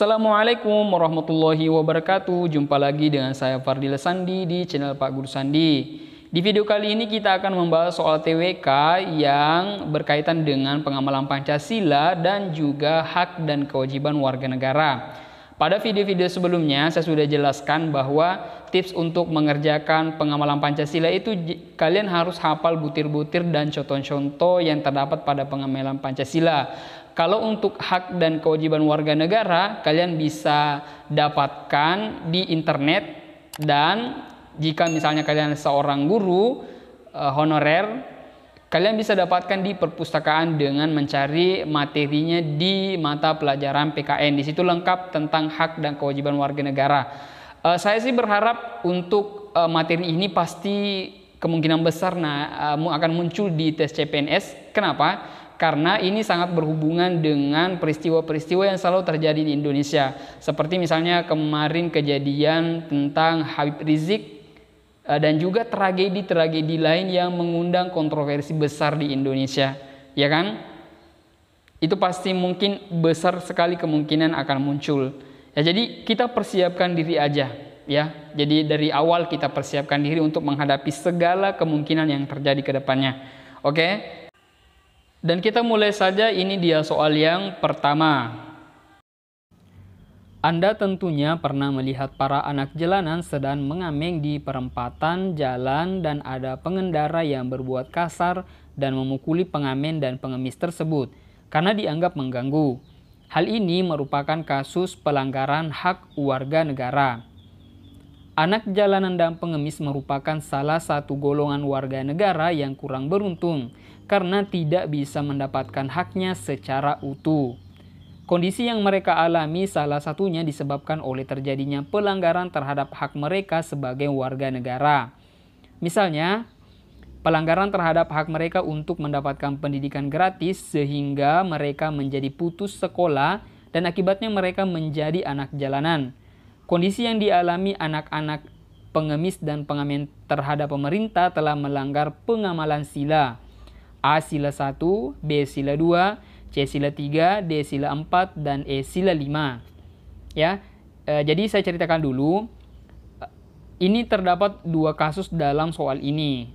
Assalamualaikum warahmatullahi wabarakatuh. Jumpa lagi dengan saya Fardila Sandi di channel Pak Guru Sandi. Di video kali ini kita akan membahas soal TWK yang berkaitan dengan pengamalan Pancasila dan juga hak dan kewajiban warga negara. Pada video-video sebelumnya saya sudah jelaskan bahwa tips untuk mengerjakan pengamalan Pancasila itu kalian harus hafal butir-butir dan contoh-contoh yang terdapat pada pengamalan Pancasila. Kalau untuk hak dan kewajiban warga negara, kalian bisa dapatkan di internet, dan jika misalnya kalian seorang guru honorer, kalian bisa dapatkan di perpustakaan dengan mencari materinya di mata pelajaran PKN. Di situ lengkap tentang hak dan kewajiban warga negara. Saya sih berharap untuk materi ini pasti kemungkinan besar akan muncul di tes CPNS. Kenapa? Karena ini sangat berhubungan dengan peristiwa-peristiwa yang selalu terjadi di Indonesia. Seperti misalnya kemarin kejadian tentang Habib Rizik dan juga tragedi-tragedi lain yang mengundang kontroversi besar di Indonesia. Ya kan? Itu pasti mungkin besar sekali kemungkinan akan muncul. Ya, jadi kita persiapkan diri aja. Ya, jadi dari awal kita persiapkan diri untuk menghadapi segala kemungkinan yang terjadi ke depannya. Oke? Dan kita mulai saja, ini dia soal yang pertama. Anda tentunya pernah melihat para anak jalanan sedang mengameng di perempatan jalan dan ada pengendara yang berbuat kasar dan memukuli pengamen dan pengemis tersebut karena dianggap mengganggu. Hal ini merupakan kasus pelanggaran hak warga negara. Anak jalanan dan pengemis merupakan salah satu golongan warga negara yang kurang beruntung karena tidak bisa mendapatkan haknya secara utuh. Kondisi yang mereka alami salah satunya disebabkan oleh terjadinya pelanggaran terhadap hak mereka sebagai warga negara. Misalnya, pelanggaran terhadap hak mereka untuk mendapatkan pendidikan gratis sehingga mereka menjadi putus sekolah dan akibatnya mereka menjadi anak jalanan. Kondisi yang dialami anak-anak pengemis dan pengamen terhadap pemerintah telah melanggar pengamalan sila. A sila 1, B sila 2, C sila 3, D sila 4, dan E sila 5. Ya, jadi saya ceritakan dulu. Ini terdapat dua kasus dalam soal ini.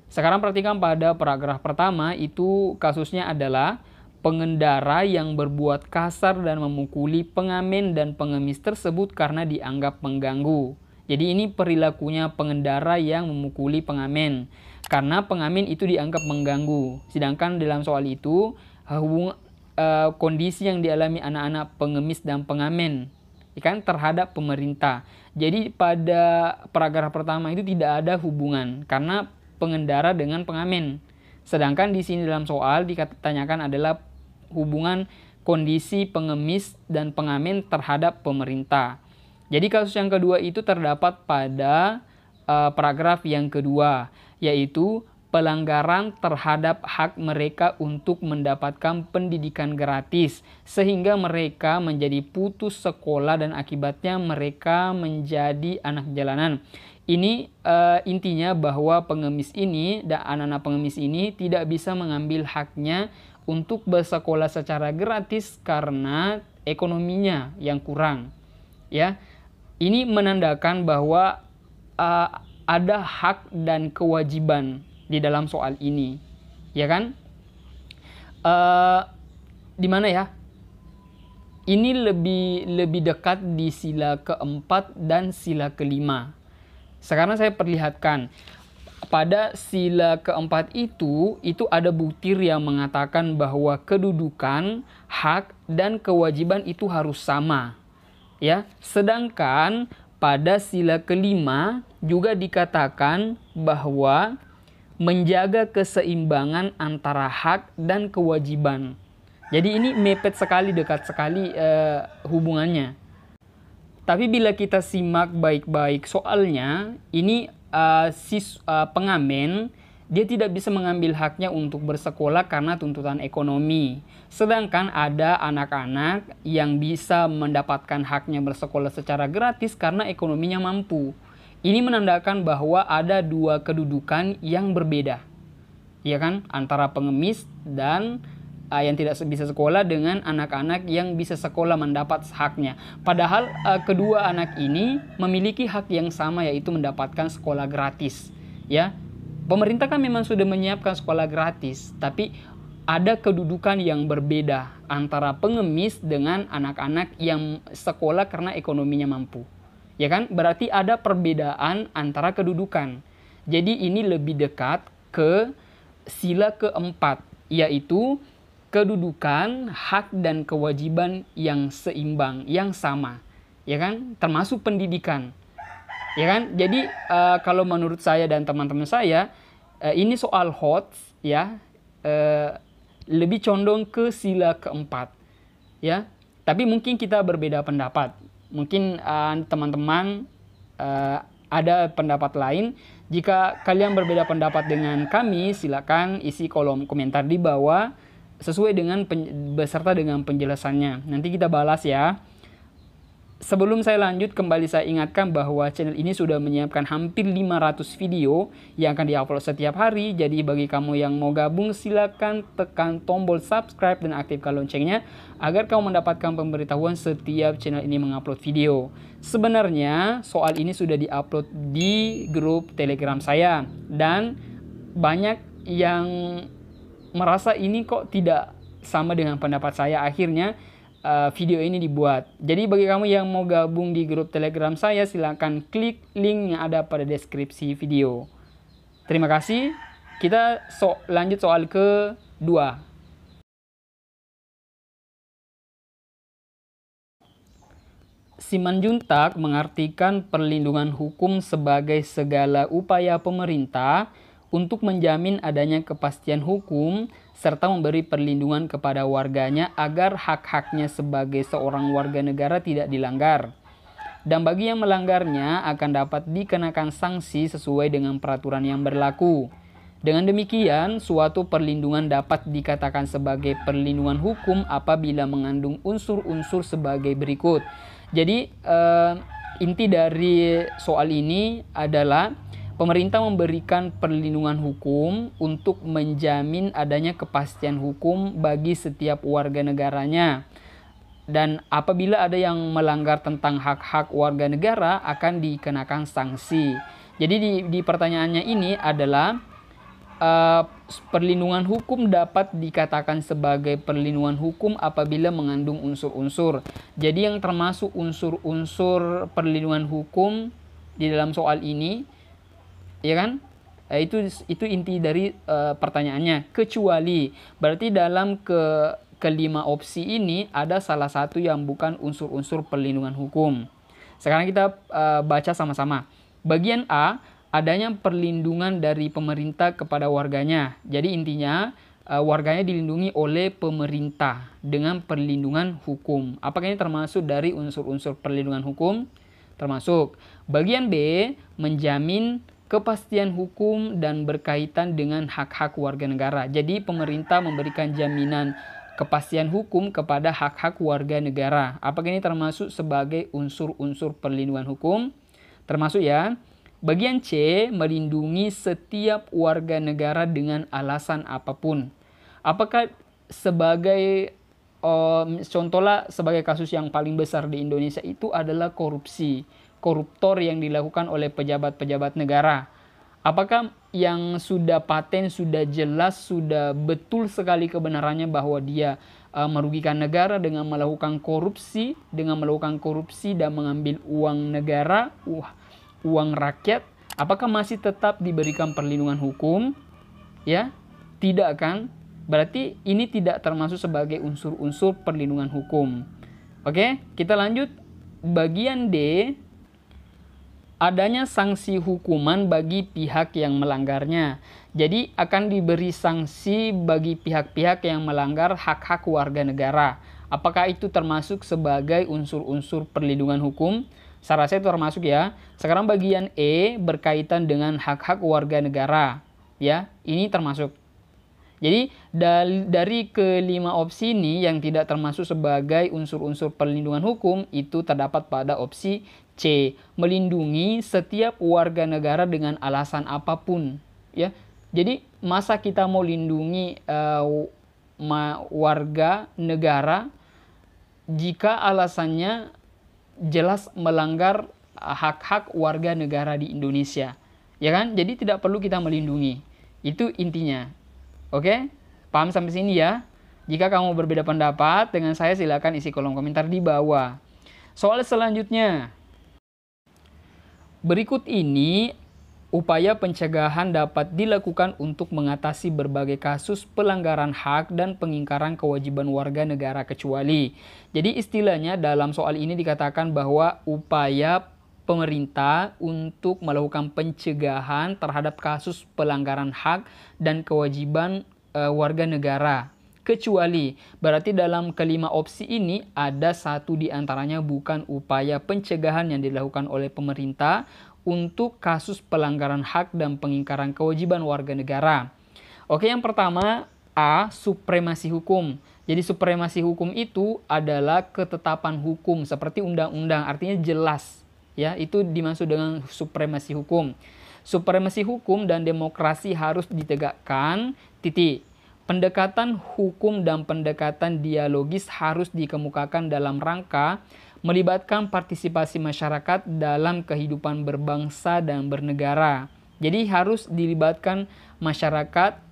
Sekarang perhatikan pada paragraf pertama, itu kasusnya adalah pengendara yang berbuat kasar dan memukuli pengamen dan pengemis tersebut karena dianggap mengganggu. Jadi ini perilakunya pengendara yang memukuli pengamen karena pengamen itu dianggap mengganggu. Sedangkan dalam soal itu kondisi yang dialami anak-anak pengemis dan pengamen kan terhadap pemerintah. Jadi pada paragraf pertama itu tidak ada hubungan karena pengendara dengan pengamen. Sedangkan di sini dalam soal ditanyakan adalah hubungan kondisi pengemis dan pengamen terhadap pemerintah. Jadi kasus yang kedua itu terdapat pada paragraf yang kedua, yaitu pelanggaran terhadap hak mereka untuk mendapatkan pendidikan gratis sehingga mereka menjadi putus sekolah dan akibatnya mereka menjadi anak jalanan. Ini intinya bahwa pengemis ini dan anak-anak pengemis ini tidak bisa mengambil haknya untuk bersekolah secara gratis karena ekonominya yang kurang. Ya, ini menandakan bahwa ada hak dan kewajiban di dalam soal ini, ya kan? Di mana ya? Ini lebih dekat di sila keempat dan sila kelima. Sekarang saya perlihatkan. Pada sila keempat itu ada butir yang mengatakan bahwa kedudukan, hak, dan kewajiban itu harus sama. Ya, sedangkan pada sila kelima juga dikatakan bahwa menjaga keseimbangan antara hak dan kewajiban. Jadi ini mepet sekali, dekat sekali hubungannya. Tapi bila kita simak baik-baik soalnya, ini pengamen dia tidak bisa mengambil haknya untuk bersekolah karena tuntutan ekonomi. Sedangkan ada anak-anak yang bisa mendapatkan haknya bersekolah secara gratis karena ekonominya mampu. Ini menandakan bahwa ada dua kedudukan yang berbeda, ya kan, antara pengemis dan yang tidak bisa sekolah dengan anak-anak yang bisa sekolah mendapat haknya. Padahal kedua anak ini memiliki hak yang sama, yaitu mendapatkan sekolah gratis. Ya, pemerintah kan memang sudah menyiapkan sekolah gratis, tapi ada kedudukan yang berbeda antara pengemis dengan anak-anak yang sekolah karena ekonominya mampu. Ya kan? Berarti ada perbedaan antara kedudukan. Jadi ini lebih dekat ke sila keempat, yaitu kedudukan, hak dan kewajiban yang seimbang, yang sama. Ya kan? Termasuk pendidikan. Ya kan? Jadi kalau menurut saya dan teman-teman saya, ini soal HOTS ya, lebih condong ke sila keempat. Ya. Tapi mungkin kita berbeda pendapat. Mungkin teman-teman ada pendapat lain. Jika kalian berbeda pendapat dengan kami, silakan isi kolom komentar di bawah sesuai dengan beserta dengan penjelasannya. Nanti kita balas ya. Sebelum saya lanjut, kembali saya ingatkan bahwa channel ini sudah menyiapkan hampir 500 video yang akan diupload setiap hari. Jadi bagi kamu yang mau gabung, silakan tekan tombol subscribe dan aktifkan loncengnya agar kamu mendapatkan pemberitahuan setiap channel ini mengupload video. Sebenarnya soal ini sudah diupload di grup Telegram saya, dan banyak yang merasa ini kok tidak sama dengan pendapat saya. Akhirnya video ini dibuat. Jadi bagi kamu yang mau gabung di grup Telegram saya, silahkan klik link yang ada pada deskripsi video. Terima kasih. Kita lanjut soal kedua. Simanjuntak mengartikan perlindungan hukum sebagai segala upaya pemerintah untuk menjamin adanya kepastian hukum serta memberi perlindungan kepada warganya agar hak-haknya sebagai seorang warga negara tidak dilanggar. Dan bagi yang melanggarnya akan dapat dikenakan sanksi sesuai dengan peraturan yang berlaku. Dengan demikian, suatu perlindungan dapat dikatakan sebagai perlindungan hukum apabila mengandung unsur-unsur sebagai berikut. Jadi, inti dari soal ini adalah pemerintah memberikan perlindungan hukum untuk menjamin adanya kepastian hukum bagi setiap warga negaranya. Dan apabila ada yang melanggar tentang hak-hak warga negara akan dikenakan sanksi. Jadi di pertanyaannya ini adalah perlindungan hukum dapat dikatakan sebagai perlindungan hukum apabila mengandung unsur-unsur. Jadi yang termasuk unsur-unsur perlindungan hukum di dalam soal ini, ya kan? Itu inti dari pertanyaannya. Kecuali berarti dalam kelima opsi ini ada salah satu yang bukan unsur-unsur perlindungan hukum. Sekarang kita baca sama-sama. Bagian A, adanya perlindungan dari pemerintah kepada warganya. Jadi intinya warganya dilindungi oleh pemerintah dengan perlindungan hukum. Apakah ini termasuk dari unsur-unsur perlindungan hukum? Termasuk. Bagian B, menjamin kepastian hukum dan berkaitan dengan hak-hak warga negara. Jadi pemerintah memberikan jaminan kepastian hukum kepada hak-hak warga negara. Apakah ini termasuk sebagai unsur-unsur perlindungan hukum? Termasuk ya. Bagian C, melindungi setiap warga negara dengan alasan apapun. Apakah sebagai contohnya sebagai kasus yang paling besar di Indonesia itu adalah korupsi. Koruptor yang dilakukan oleh pejabat-pejabat negara. Apakah yang sudah paten, sudah jelas, sudah betul sekali kebenarannya bahwa dia merugikan negara dengan melakukan korupsi, dan mengambil uang negara, uang rakyat, apakah masih tetap diberikan perlindungan hukum? Ya, tidak kan? Berarti ini tidak termasuk sebagai unsur-unsur perlindungan hukum. Oke, kita lanjut. Bagian D, adanya sanksi hukuman bagi pihak yang melanggarnya. Jadi akan diberi sanksi bagi pihak-pihak yang melanggar hak-hak warga negara. Apakah itu termasuk sebagai unsur-unsur perlindungan hukum? Saya rasa itu termasuk ya. Sekarang bagian E berkaitan dengan hak-hak warga negara. Ya, ini termasuk. Jadi dari kelima opsi ini yang tidak termasuk sebagai unsur-unsur perlindungan hukum itu terdapat pada opsi C, melindungi setiap warga negara dengan alasan apapun. Ya, jadi masa kita mau lindungi warga negara jika alasannya jelas melanggar hak-hak warga negara di Indonesia. Ya kan? Jadi tidak perlu kita melindungi. Itu intinya. Oke? Paham sampai sini ya? Jika kamu berbeda pendapat dengan saya, silakan isi kolom komentar di bawah. Soal selanjutnya. Berikut ini upaya pencegahan dapat dilakukan untuk mengatasi berbagai kasus pelanggaran hak dan pengingkaran kewajiban warga negara kecuali. Jadi istilahnya dalam soal ini dikatakan bahwa upaya pemerintah untuk melakukan pencegahan terhadap kasus pelanggaran hak dan kewajiban warga negara. Kecuali, berarti dalam kelima opsi ini ada satu di antaranya bukan upaya pencegahan yang dilakukan oleh pemerintah untuk kasus pelanggaran hak dan pengingkaran kewajiban warga negara. Oke, yang pertama A. Supremasi hukum. Jadi supremasi hukum itu adalah ketetapan hukum seperti undang-undang, artinya jelas. Ya, itu dimaksud dengan supremasi hukum. Supremasi hukum dan demokrasi harus ditegakkan, titik. Pendekatan hukum dan pendekatan dialogis harus dikemukakan dalam rangka melibatkan partisipasi masyarakat dalam kehidupan berbangsa dan bernegara. Jadi harus dilibatkan masyarakat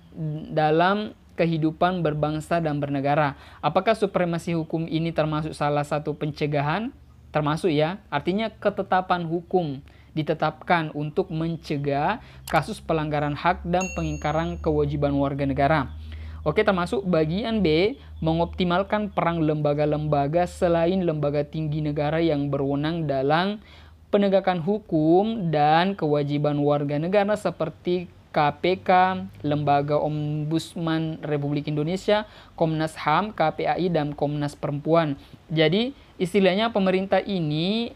dalam kehidupan berbangsa dan bernegara. Apakah supremasi hukum ini termasuk salah satu pencegahan? Termasuk ya, artinya ketetapan hukum ditetapkan untuk mencegah kasus pelanggaran hak dan pengingkaran kewajiban warga negara. Oke, termasuk bagian B, mengoptimalkan peran lembaga-lembaga selain lembaga tinggi negara yang berwenang dalam penegakan hukum dan kewajiban warga negara seperti KPK, Lembaga Ombudsman Republik Indonesia, Komnas HAM, KPAI, dan Komnas Perempuan. Jadi, istilahnya pemerintah ini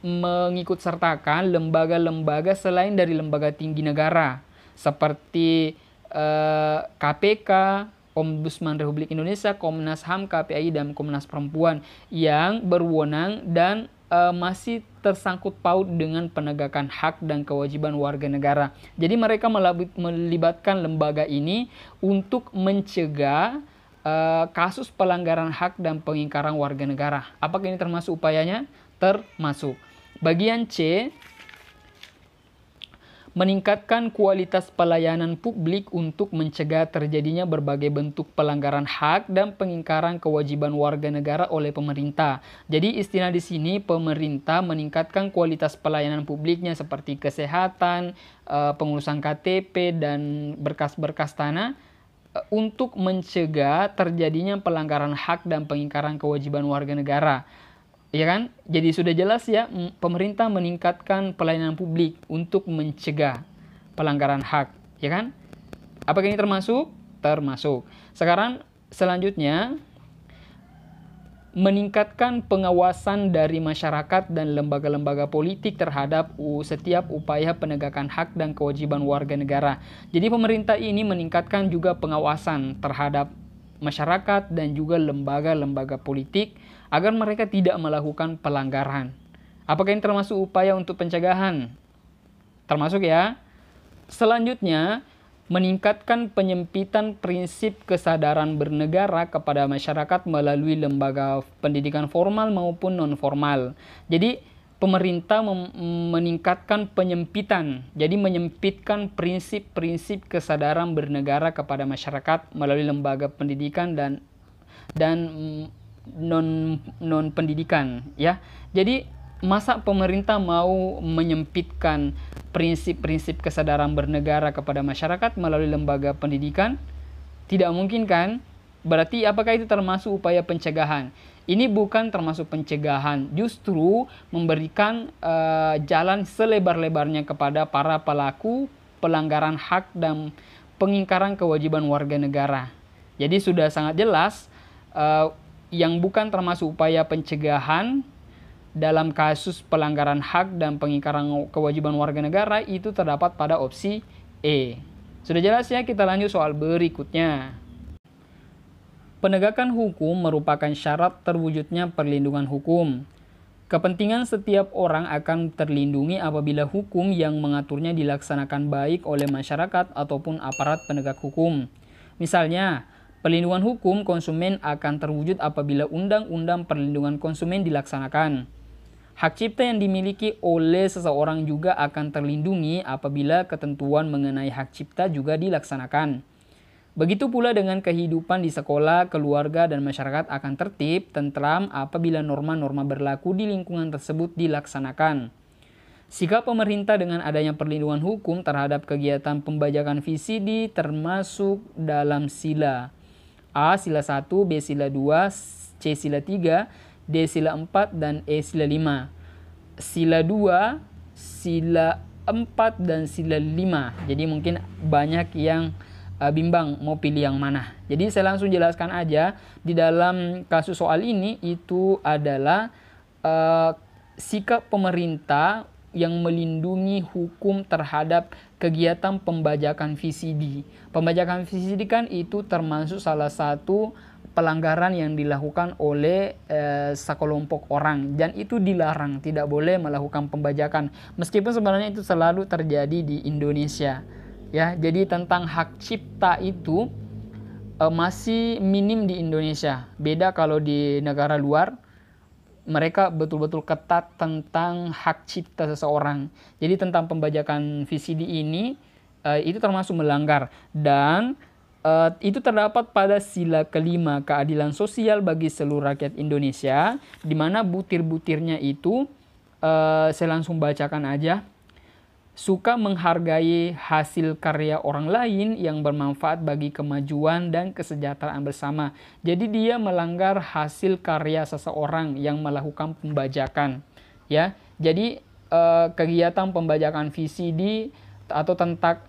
mengikut sertakan lembaga-lembaga selain dari lembaga tinggi negara seperti KPK, Ombudsman Republik Indonesia, Komnas HAM, KPAI, dan Komnas Perempuan yang berwenang dan masih tersangkut paut dengan penegakan hak dan kewajiban warga negara. Jadi mereka melibatkan lembaga ini untuk mencegah kasus pelanggaran hak dan pengingkaran warga negara. Apakah ini termasuk upayanya? Termasuk. Bagian C, meningkatkan kualitas pelayanan publik untuk mencegah terjadinya berbagai bentuk pelanggaran hak dan pengingkaran kewajiban warga negara oleh pemerintah. Jadi istilah di sini pemerintah meningkatkan kualitas pelayanan publiknya seperti kesehatan, pengurusan KTP, dan berkas-berkas tanah untuk mencegah terjadinya pelanggaran hak dan pengingkaran kewajiban warga negara. Ya kan? Jadi sudah jelas ya, pemerintah meningkatkan pelayanan publik untuk mencegah pelanggaran hak, ya kan? Apakah ini termasuk? Termasuk. Sekarang selanjutnya, meningkatkan pengawasan dari masyarakat dan lembaga-lembaga politik terhadap setiap upaya penegakan hak dan kewajiban warga negara. Jadi pemerintah ini meningkatkan juga pengawasan terhadap masyarakat dan juga lembaga-lembaga politik agar mereka tidak melakukan pelanggaran. Apakah ini termasuk upaya untuk pencegahan? Termasuk ya. Selanjutnya, meningkatkan penyempitan prinsip kesadaran bernegara kepada masyarakat melalui lembaga pendidikan formal maupun non-formal. Jadi, pemerintah meningkatkan penyempitan. Jadi, menyempitkan prinsip-prinsip kesadaran bernegara kepada masyarakat melalui lembaga pendidikan dan non pendidikan ya. Jadi masa pemerintah mau menyempitkan prinsip-prinsip kesadaran bernegara kepada masyarakat melalui lembaga pendidikan? Tidak mungkin kan? Berarti apakah itu termasuk upaya pencegahan? Ini bukan termasuk pencegahan, justru memberikan jalan selebar-lebarnya kepada para pelaku pelanggaran hak dan pengingkaran kewajiban warga negara. Jadi sudah sangat jelas yang bukan termasuk upaya pencegahan dalam kasus pelanggaran hak dan pengingkaran kewajiban warga negara itu terdapat pada opsi E. Sudah jelas ya, kita lanjut soal berikutnya. Penegakan hukum merupakan syarat terwujudnya perlindungan hukum. Kepentingan setiap orang akan terlindungi apabila hukum yang mengaturnya dilaksanakan baik oleh masyarakat ataupun aparat penegak hukum. Misalnya, Perlindungan hukum konsumen akan terwujud apabila Undang-Undang Perlindungan Konsumen dilaksanakan. Hak cipta yang dimiliki oleh seseorang juga akan terlindungi apabila ketentuan mengenai hak cipta juga dilaksanakan. Begitu pula dengan kehidupan di sekolah, keluarga, dan masyarakat akan tertib, tentram apabila norma-norma berlaku di lingkungan tersebut dilaksanakan. Sikap pemerintah dengan adanya perlindungan hukum terhadap kegiatan pembajakan VCD termasuk dalam sila A. Sila 1, B. Sila 2, C. Sila 3, D. Sila 4, dan E. Sila 5. Sila 2, Sila 4, dan Sila 5. Jadi mungkin banyak yang bimbang mau pilih yang mana. Jadi saya langsung jelaskan aja. Di dalam kasus soal ini itu adalah sikap pemerintah yang melindungi hukum terhadap kegiatan pembajakan VCD. Pembajakan VCD kan itu termasuk salah satu pelanggaran yang dilakukan oleh sekelompok orang, dan itu dilarang, tidak boleh melakukan pembajakan. Meskipun sebenarnya itu selalu terjadi di Indonesia. Ya, jadi tentang hak cipta itu masih minim di Indonesia. Beda kalau di negara luar, mereka betul-betul ketat tentang hak cipta seseorang. Jadi tentang pembajakan VCD ini itu termasuk melanggar, dan itu terdapat pada sila kelima keadilan sosial bagi seluruh rakyat Indonesia, di mana butir-butirnya itu saya langsung bacakan aja. Suka menghargai hasil karya orang lain yang bermanfaat bagi kemajuan dan kesejahteraan bersama. Jadi dia melanggar hasil karya seseorang yang melakukan pembajakan. Ya, jadi kegiatan pembajakan VCD atau tentang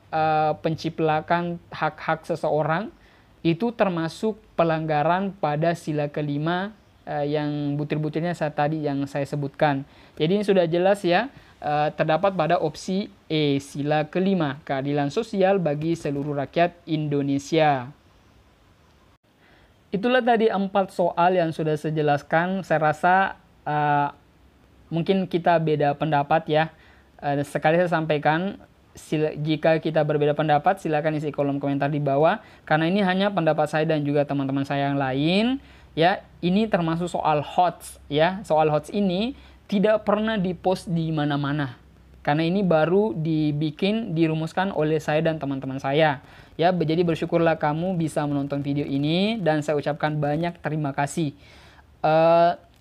penciplakan hak-hak seseorang itu termasuk pelanggaran pada sila kelima yang butir-butirnya tadi yang saya sebutkan. Jadi ini sudah jelas ya. Terdapat pada opsi E, sila kelima, keadilan sosial bagi seluruh rakyat Indonesia. Itulah tadi 4 soal yang sudah saya jelaskan. Saya rasa mungkin kita beda pendapat ya. Sekali saya sampaikan, jika kita berbeda pendapat silakan isi kolom komentar di bawah, karena ini hanya pendapat saya dan juga teman-teman saya yang lain. Ya, ini termasuk soal HOTS ya. Soal HOTS ini tidak pernah dipost di mana-mana, karena ini baru dirumuskan oleh saya dan teman-teman saya. Ya, jadi bersyukurlah kamu bisa menonton video ini, dan saya ucapkan banyak terima kasih.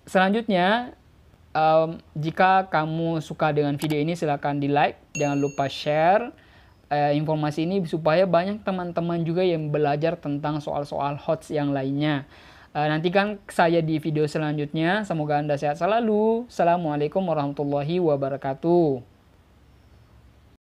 Selanjutnya, jika kamu suka dengan video ini silahkan di like, jangan lupa share informasi ini supaya banyak teman-teman juga yang belajar tentang soal-soal HOTS yang lainnya. Nantikan saya di video selanjutnya. Semoga Anda sehat selalu. Assalamualaikum warahmatullahi wabarakatuh.